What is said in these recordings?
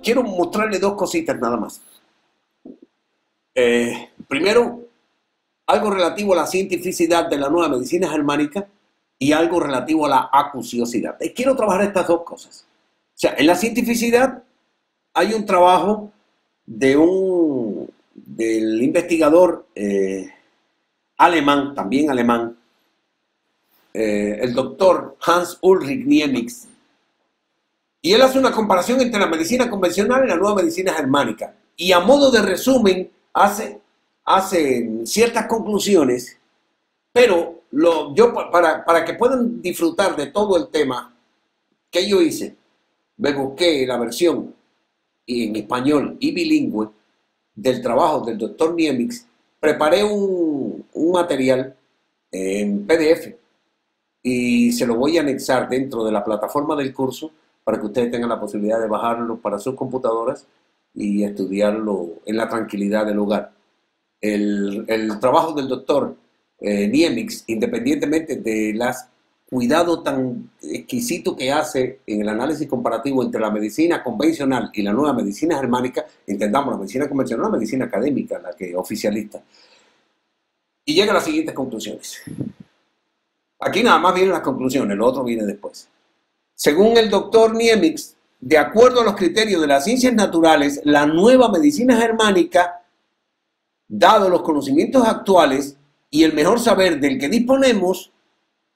quiero mostrarle dos cositas nada más. Primero, algo relativo a la cientificidad de la nueva medicina germánica y algo relativo a la acuciosidad. Quiero trabajar estas dos cosas. O sea, en la cientificidad hay un trabajo del investigador alemán, también alemán, el doctor Hans Ulrich Niemics, y él hace una comparación entre la medicina convencional y la nueva medicina germánica. Y a modo de resumen, hace ciertas conclusiones, pero para que puedan disfrutar de todo el tema que yo hice, me busqué la versión en español y bilingüe del trabajo del doctor Niemics, preparé un material en PDF y se lo voy a anexar dentro de la plataforma del curso para que ustedes tengan la posibilidad de bajarlo para sus computadoras y estudiarlo en la tranquilidad del hogar. El trabajo del doctor Niemics, independientemente de las cuidado tan exquisito que hace en el análisis comparativo entre la medicina convencional y la nueva medicina germánica, entendamos la medicina convencional, la medicina académica, la que oficialista, y llega a las siguientes conclusiones. Aquí nada más vienen las conclusiones, lo otro viene después. Según el doctor Niemics, de acuerdo a los criterios de las ciencias naturales, la nueva medicina germánica, dado los conocimientos actuales y el mejor saber del que disponemos,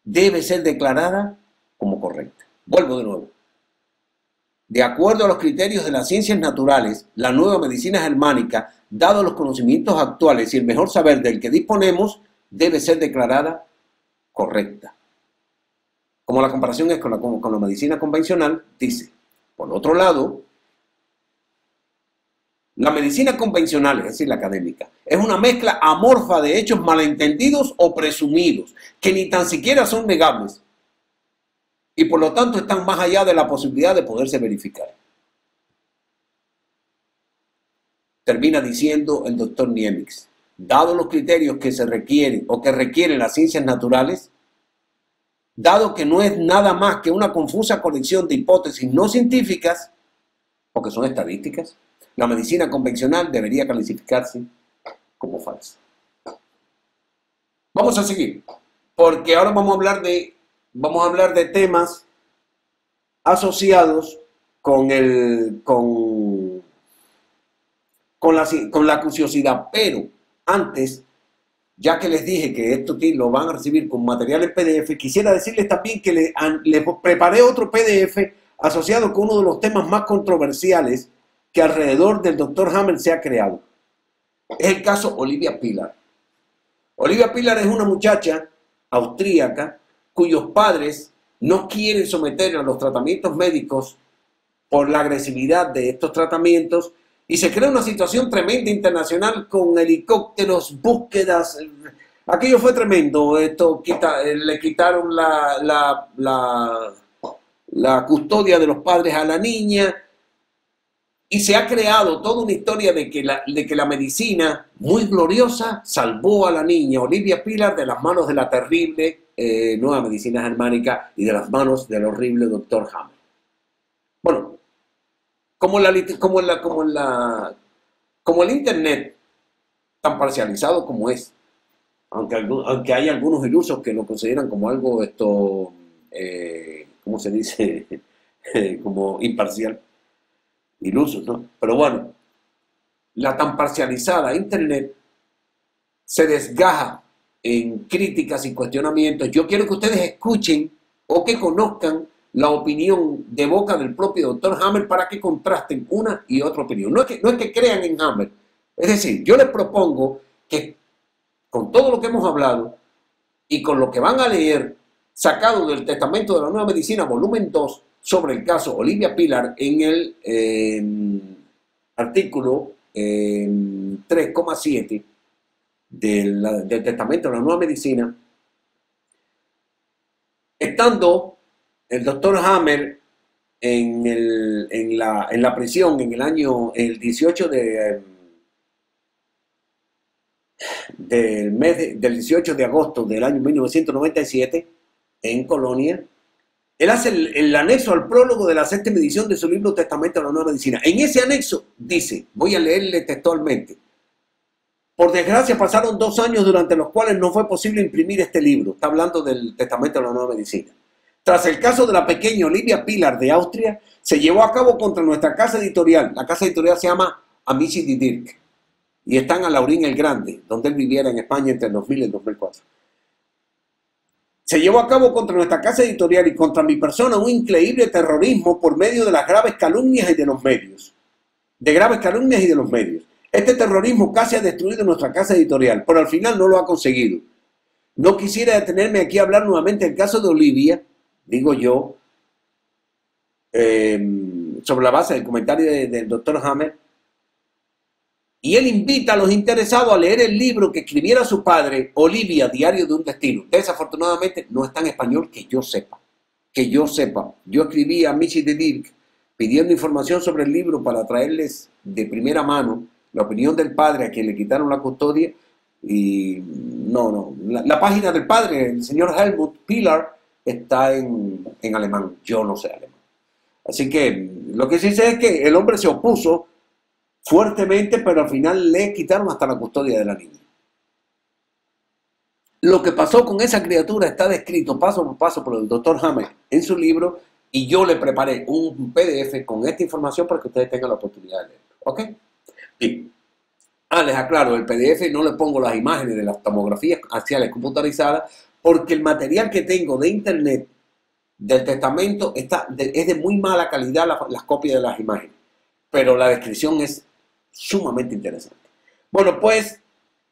debe ser declarada como correcta. Vuelvo de nuevo. De acuerdo a los criterios de las ciencias naturales, la nueva medicina germánica, dado los conocimientos actuales y el mejor saber del que disponemos, debe ser declarada correcta. Como la comparación es con la medicina convencional, dice, por otro lado, la medicina convencional, es decir, la académica, es una mezcla amorfa de hechos malentendidos o presumidos, que ni tan siquiera son negables, y por lo tanto están más allá de la posibilidad de poderse verificar. Termina diciendo el doctor Niemics, dado los criterios que se requieren o que requieren las ciencias naturales, dado que no es nada más que una confusa colección de hipótesis no científicas, porque son estadísticas, la medicina convencional debería clasificarse como falsa. Vamos a seguir, porque ahora vamos a hablar de temas asociados con la acuciosidad, pero antes, ya que les dije que esto lo van a recibir con material en PDF, quisiera decirles también que les preparé otro PDF asociado con uno de los temas más controversiales que alrededor del Dr. Hammer se ha creado. Es el caso Olivia Pilar. Olivia Pilar es una muchacha austríaca cuyos padres no quieren someter a los tratamientos médicos por la agresividad de estos tratamientos y se crea una situación tremenda internacional con helicópteros, búsquedas. Aquello fue tremendo. Le quitaron la custodia de los padres a la niña. Y se ha creado toda una historia de que la medicina, muy gloriosa, salvó a la niña Olivia Pilar de las manos de la terrible nueva medicina germánica y de las manos del horrible doctor Hammer. Bueno, como el Internet, tan parcializado como es, aunque hay algunos ilusos que lo consideran como algo, ¿cómo se dice? Como imparcial. Ilusos, ¿no? Pero bueno, la tan parcializada Internet se desgaja en críticas y cuestionamientos. Yo quiero que ustedes escuchen o que conozcan la opinión de boca del propio doctor Hammer para que contrasten una y otra opinión. No es que crean en Hammer. Es decir, yo les propongo que con todo lo que hemos hablado y con lo que van a leer sacado del Testamento de la Nueva Medicina, volumen 2, sobre el caso Olivia Pilar, en el artículo 3,7 del Testamento de la Nueva Medicina, estando el doctor Hammer en la prisión en el 18 del 18 de agosto del año 1997, en Colonia, Él hace el anexo al prólogo de la 7ª edición de su libro Testamento de la Nueva Medicina. En ese anexo dice, voy a leerle textualmente: por desgracia pasaron 2 años durante los cuales no fue posible imprimir este libro. Está hablando del Testamento de la Nueva Medicina. Tras el caso de la pequeña Olivia Pilar de Austria, se llevó a cabo contra nuestra casa editorial. La casa editorial se llama Amici di Dirk y está en Laurín el Grande, donde él viviera en España entre el 2000 y el 2004. Se llevó a cabo contra nuestra casa editorial y contra mi persona un increíble terrorismo por medio de las graves calumnias y de los medios. Este terrorismo casi ha destruido nuestra casa editorial, pero al final no lo ha conseguido. No quisiera detenerme aquí a hablar nuevamente del caso de Olivia, digo yo, sobre la base del comentario del doctor Hammer, y él invita a los interesados a leer el libro que escribiera su padre, Olivia, Diario de un Destino. Desafortunadamente no está en español que yo sepa. Yo escribí a Amici di Dirk pidiendo información sobre el libro para traerles de primera mano la opinión del padre a quien le quitaron la custodia, y la página del padre, el señor Helmut Pilar, está en alemán. Yo no sé alemán. Así que lo que sí sé es que el hombre se opuso fuertemente, pero al final le quitaron hasta la custodia de la niña. Lo que pasó con esa criatura está descrito paso por paso por el doctor Hammer en su libro, y yo le preparé un PDF con esta información para que ustedes tengan la oportunidad de leerlo. ¿Ok? Bien. Les aclaro, el PDF no le pongo las imágenes de las tomografías axiales computarizadas, porque el material que tengo de internet del testamento es de muy mala calidad, las copias de las imágenes, pero la descripción es sumamente interesante. Bueno, pues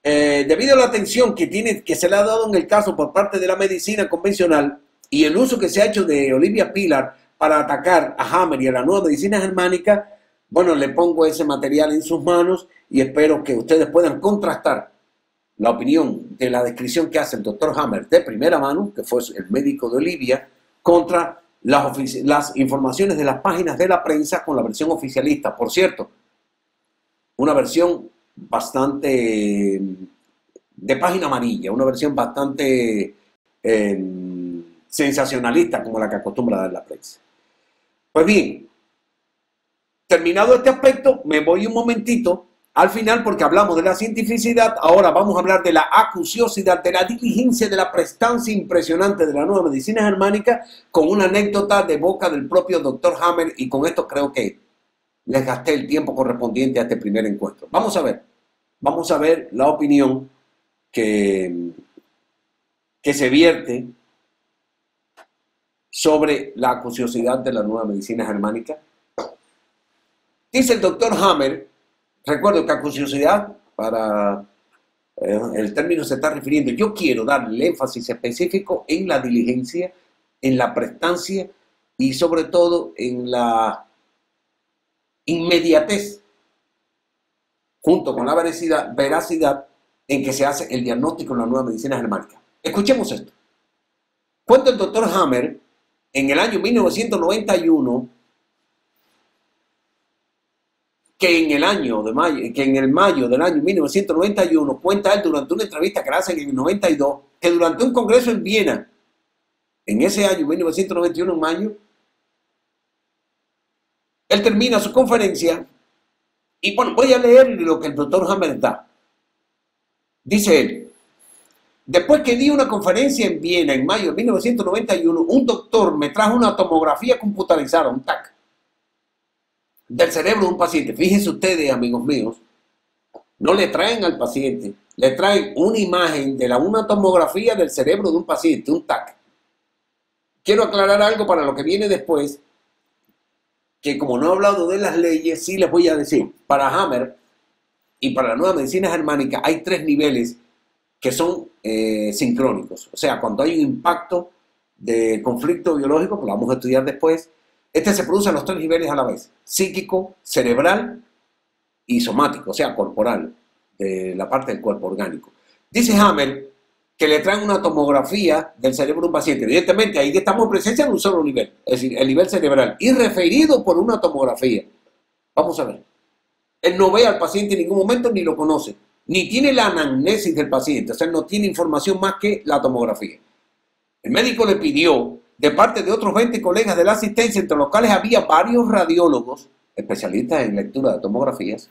debido a la atención que se le ha dado en el caso por parte de la medicina convencional y el uso que se ha hecho de Olivia Pilar para atacar a Hammer y a la nueva medicina germánica, bueno, le pongo ese material en sus manos y espero que ustedes puedan contrastar la opinión de la descripción que hace el doctor Hammer de primera mano, que fue el médico de Olivia, contra las informaciones de las páginas de la prensa con la versión oficialista. Por cierto, una versión bastante de página amarilla, una versión bastante sensacionalista como la que acostumbra dar la prensa. Pues bien, terminado este aspecto, me voy un momentito al final porque hablamos de la cientificidad. Ahora vamos a hablar de la acuciosidad, de la diligencia, de la prestancia impresionante de la nueva medicina germánica, con una anécdota de boca del propio doctor Hammer, y con esto creo que les gasté el tiempo correspondiente a este primer encuentro. Vamos a ver la opinión que se vierte sobre la acuciosidad de la nueva medicina germánica. Dice el doctor Hammer, recuerdo que acuciosidad, para el término se está refiriendo, yo quiero darle énfasis específico en la diligencia, en la prestancia y sobre todo en la inmediatez, junto con la veracidad en que se hace el diagnóstico en la nueva medicina germánica. Escuchemos esto. Cuenta el doctor Hammer en el año 1991 que en el mayo del año 1991, cuenta él durante una entrevista que le hacen en el 92, que durante un congreso en Viena, en ese año 1991, en mayo, él termina su conferencia y bueno, voy a leer lo que el doctor Hammer da. Dice él: después que di una conferencia en Viena en mayo de 1991, un doctor me trajo una tomografía computarizada, un TAC, del cerebro de un paciente. Fíjense ustedes, amigos míos, no le traen al paciente, le traen una imagen de una tomografía del cerebro de un paciente, un TAC. Quiero aclarar algo para lo que viene después, que como no he hablado de las leyes, sí les voy a decir, para Hammer y para la nueva medicina germánica hay 3 niveles que son sincrónicos. O sea, cuando hay un impacto de conflicto biológico, que lo vamos a estudiar después, este se produce en los 3 niveles a la vez: psíquico, cerebral y somático, o sea, corporal, de la parte del cuerpo orgánico. Dice Hammer que le traen una tomografía del cerebro de un paciente. Evidentemente, ahí estamos en presencia de un solo nivel, es decir, el nivel cerebral, y referido por una tomografía. Vamos a ver. Él no ve al paciente en ningún momento, ni lo conoce, ni tiene la anamnesis del paciente, o sea, no tiene información más que la tomografía. El médico le pidió de parte de otros 20 colegas de la asistencia, entre los cuales había varios radiólogos, especialistas en lectura de tomografías,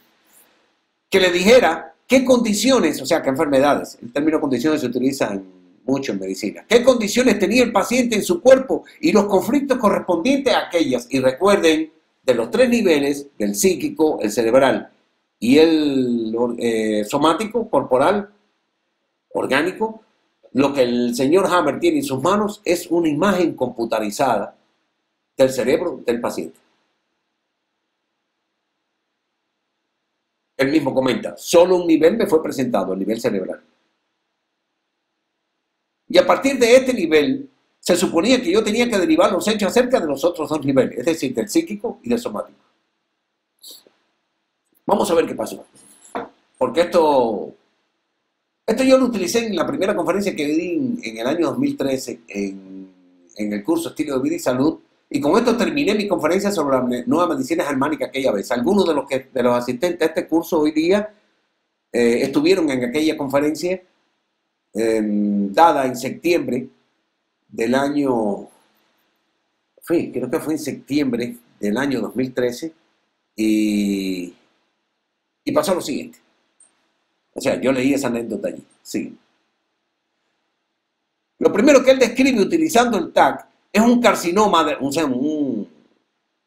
que le dijera qué condiciones, o sea, qué enfermedades, el término condiciones se utiliza mucho en medicina, qué condiciones tenía el paciente en su cuerpo y los conflictos correspondientes a aquellas. Y recuerden, de los 3 niveles, del psíquico, el cerebral y el somático, corporal, orgánico, lo que el señor Hammer tiene en sus manos es una imagen computarizada del cerebro del paciente. Él mismo comenta, solo un nivel me fue presentado, el nivel cerebral. Y a partir de este nivel, se suponía que yo tenía que derivar los hechos acerca de los otros 2 niveles, es decir, del psíquico y del somático. Vamos a ver qué pasó. Porque esto yo lo utilicé en la primera conferencia que di en el año 2013 en el curso Estilo de Vida y Salud. Y con esto terminé mi conferencia sobre la nueva medicina germánica aquella vez. Algunos de los asistentes a este curso hoy día estuvieron en aquella conferencia dada en septiembre del año, creo que fue en septiembre del año 2013, y pasó lo siguiente. O sea, yo leí esa anécdota allí. Sí. Lo primero que él describe utilizando el TAC es un carcinoma,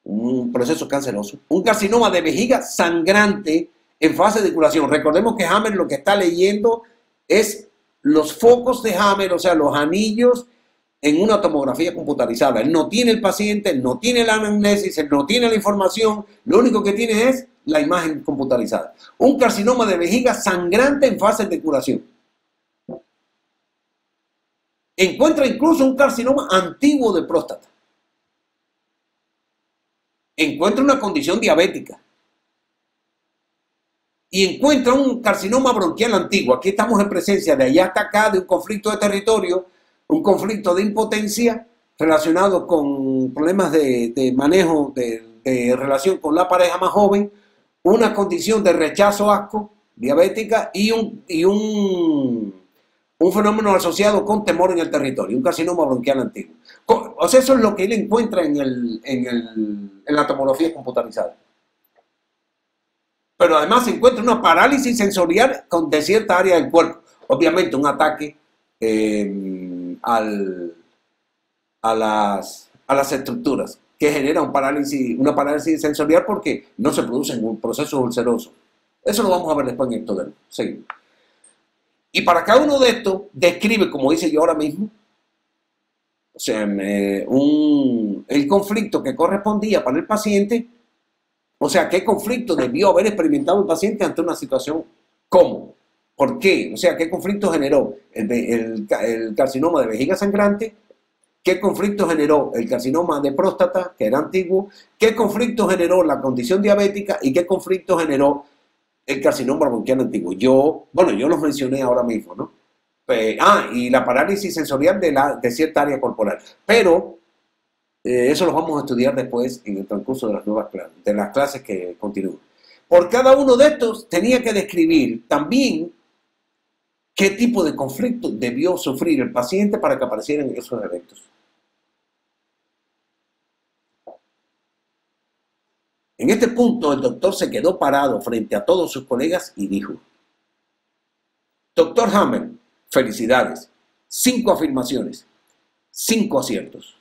un proceso canceroso, un carcinoma de vejiga sangrante en fase de curación. Recordemos que Hammer lo que está leyendo es los focos de Hammer, o sea, los anillos en una tomografía computarizada. Él no tiene el paciente, él no tiene la anamnesis, él no tiene la información, lo único que tiene es la imagen computarizada. Un carcinoma de vejiga sangrante en fase de curación. Encuentra incluso un carcinoma antiguo de próstata. Encuentra una condición diabética. Y encuentra un carcinoma bronquial antiguo. Aquí estamos en presencia de allá hasta acá de un conflicto de territorio, un conflicto de impotencia relacionado con problemas de manejo de relación con la pareja más joven, una condición de rechazo asco, diabética y un fenómeno asociado con temor en el territorio, un carcinoma bronquial antiguo. O sea, eso es lo que él encuentra en la tomografía computarizada. Pero además se encuentra una parálisis sensorial de cierta área del cuerpo. Obviamente un ataque a las estructuras, que genera una parálisis sensorial porque no se produce en un proceso ulceroso. Eso lo vamos a ver después en esto de seguimos. Y para cada uno de estos describe, como hice yo ahora mismo, o sea, el conflicto que correspondía para el paciente. O sea, ¿qué conflicto debió haber experimentado el paciente ante una situación? ¿Cómo? ¿Por qué? O sea, ¿qué conflicto generó el carcinoma de vejiga sangrante? ¿Qué conflicto generó el carcinoma de próstata, que era antiguo? ¿Qué conflicto generó la condición diabética? ¿Y qué conflicto generó el carcinoma bronquial antiguo? Yo los mencioné ahora mismo, ¿no? Y la parálisis sensorial de cierta área corporal. Pero eso lo vamos a estudiar después en el transcurso de las clases que continúan. Por cada uno de estos tenía que describir también qué tipo de conflicto debió sufrir el paciente para que aparecieran esos eventos. En este punto el doctor se quedó parado frente a todos sus colegas y dijo: Doctor Hammer, felicidades, 5 afirmaciones, 5 aciertos.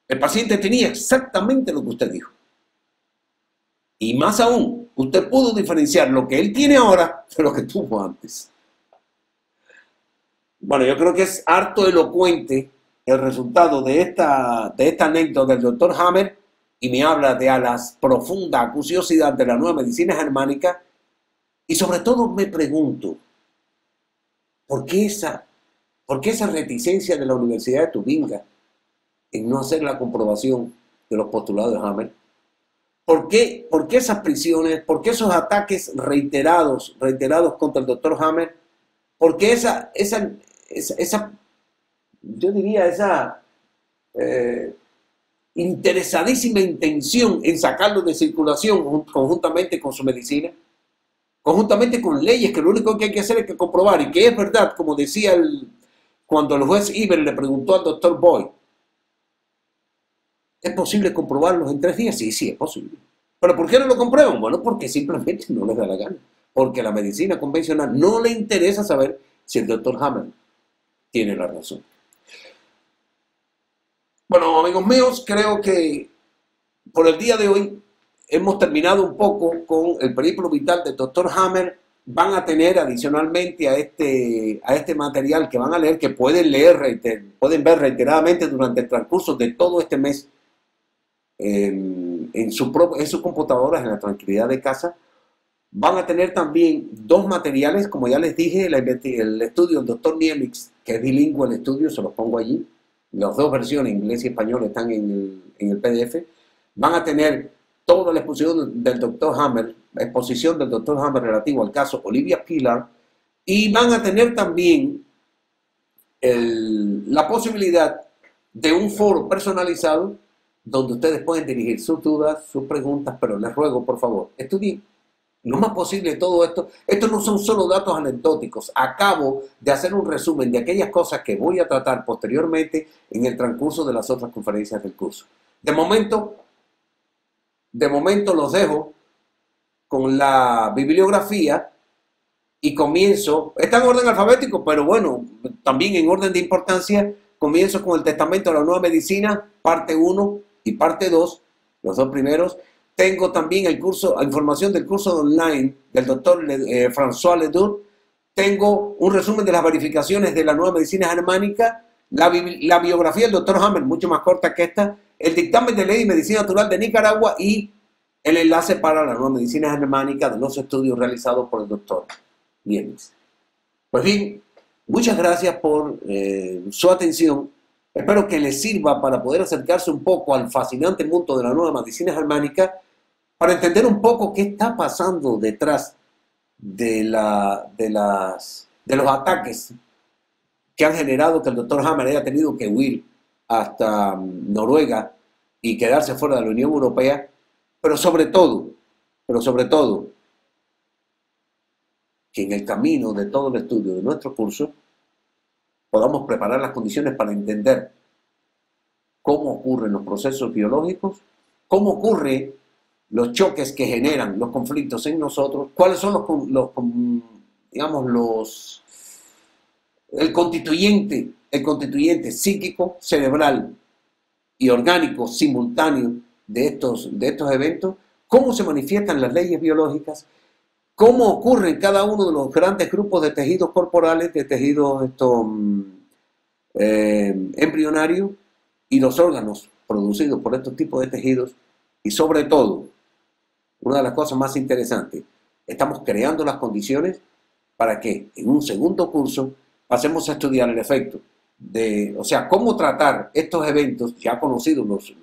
El paciente tenía exactamente lo que usted dijo. Y más aún, usted pudo diferenciar lo que él tiene ahora de lo que tuvo antes. Bueno, yo creo que es harto elocuente el resultado de esta anécdota del doctor Hammer, y me habla de la profunda acuciosidad de la nueva medicina germánica. Y sobre todo me pregunto, ¿por qué esa reticencia de la Universidad de Tubinga en no hacer la comprobación de los postulados de Hammer? ¿Por qué esas prisiones? ¿Por qué esos ataques reiterados contra el doctor Hammer? ¿Por qué esa interesadísima intención en sacarlo de circulación conjuntamente con su medicina? Conjuntamente con leyes que lo único que hay que hacer es que comprobar, y que es verdad, como decía cuando el juez Iber le preguntó al doctor Boyd, ¿Es posible comprobarlos en 3 días? Sí, sí, es posible. ¿Pero por qué no lo comprueban? Bueno, porque simplemente no les da la gana. Porque a la medicina convencional no le interesa saber si el doctor Hammer tiene la razón. Bueno, amigos míos, creo que por el día de hoy hemos terminado un poco con el periplo vital del doctor Hammer. Van a tener adicionalmente a este material que van a leer, que pueden leer, pueden ver reiteradamente durante el transcurso de todo este mes en sus computadoras, en la tranquilidad de casa. Van a tener también 2 materiales, como ya les dije, el estudio del doctor Niemics, que es bilingüe el estudio, se los pongo allí. Las 2 versiones, inglés y español, están en el PDF. Van a tener toda la exposición del doctor Hammer, relativo al caso Olivia Pilar, y van a tener también la posibilidad de un foro personalizado donde ustedes pueden dirigir sus dudas, sus preguntas, pero les ruego, por favor, estudien lo más posible todo esto. Estos no son solo datos anecdóticos. Acabo de hacer un resumen de aquellas cosas que voy a tratar posteriormente en el transcurso de las otras conferencias del curso. De momento los dejo con la bibliografía y comienzo, está en orden alfabético, pero bueno, también en orden de importancia. Comienzo con el Testamento de la Nueva Medicina, parte 1 y parte 2, los 2 primeros. Tengo también el curso, información del curso online del doctor François Ledoux. Tengo un resumen de las verificaciones de la Nueva Medicina Germánica, la biografía del doctor Hammer, mucho más corta que esta, el dictamen de ley de medicina natural de Nicaragua y el enlace para la Nueva Medicina Germánica de los estudios realizados por el doctor Niemics. Pues bien, muchas gracias por su atención. Espero que les sirva para poder acercarse un poco al fascinante mundo de la Nueva Medicina Germánica, para entender un poco qué está pasando detrás de los ataques que han generado que el doctor Hammer haya tenido que huir hasta Noruega y quedarse fuera de la Unión Europea, pero sobre todo, que en el camino de todo el estudio de nuestro curso podamos preparar las condiciones para entender cómo ocurren los procesos biológicos, cómo ocurren los choques que generan los conflictos en nosotros, cuáles son el constituyente psíquico, cerebral y orgánico simultáneo de estos eventos, cómo se manifiestan las leyes biológicas, cómo ocurre en cada uno de los grandes grupos de tejidos corporales, de tejidos embrionarios y los órganos producidos por estos tipos de tejidos. Y sobre todo, una de las cosas más interesantes, estamos creando las condiciones para que en un segundo curso pasemos a estudiar el efecto cómo tratar estos eventos ya conocidos, los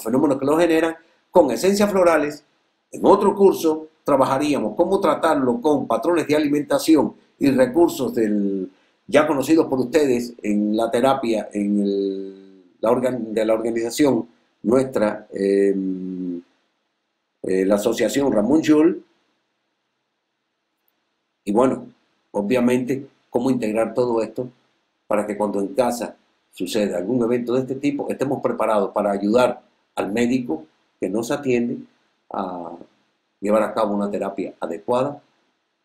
fenómenos que los generan, con esencias florales. En otro curso trabajaríamos cómo tratarlo con patrones de alimentación y recursos ya conocidos por ustedes en la terapia, de la organización nuestra, la asociación Ramón Llull. Y bueno, obviamente, cómo integrar todo esto para que cuando en casa suceda algún evento de este tipo, estemos preparados para ayudar al médico que nos atiende a llevar a cabo una terapia adecuada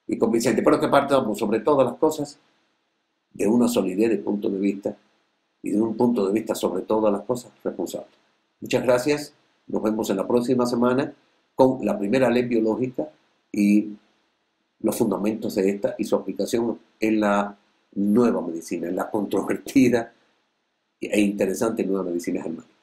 y convincente, pero que partamos sobre todas las cosas de una solidez de punto de vista y de un punto de vista sobre todas las cosas responsable. Muchas gracias, nos vemos en la próxima semana con la primera ley biológica y los fundamentos de esta y su aplicación en la nueva medicina, en la controvertida e interesante nueva medicina germánica.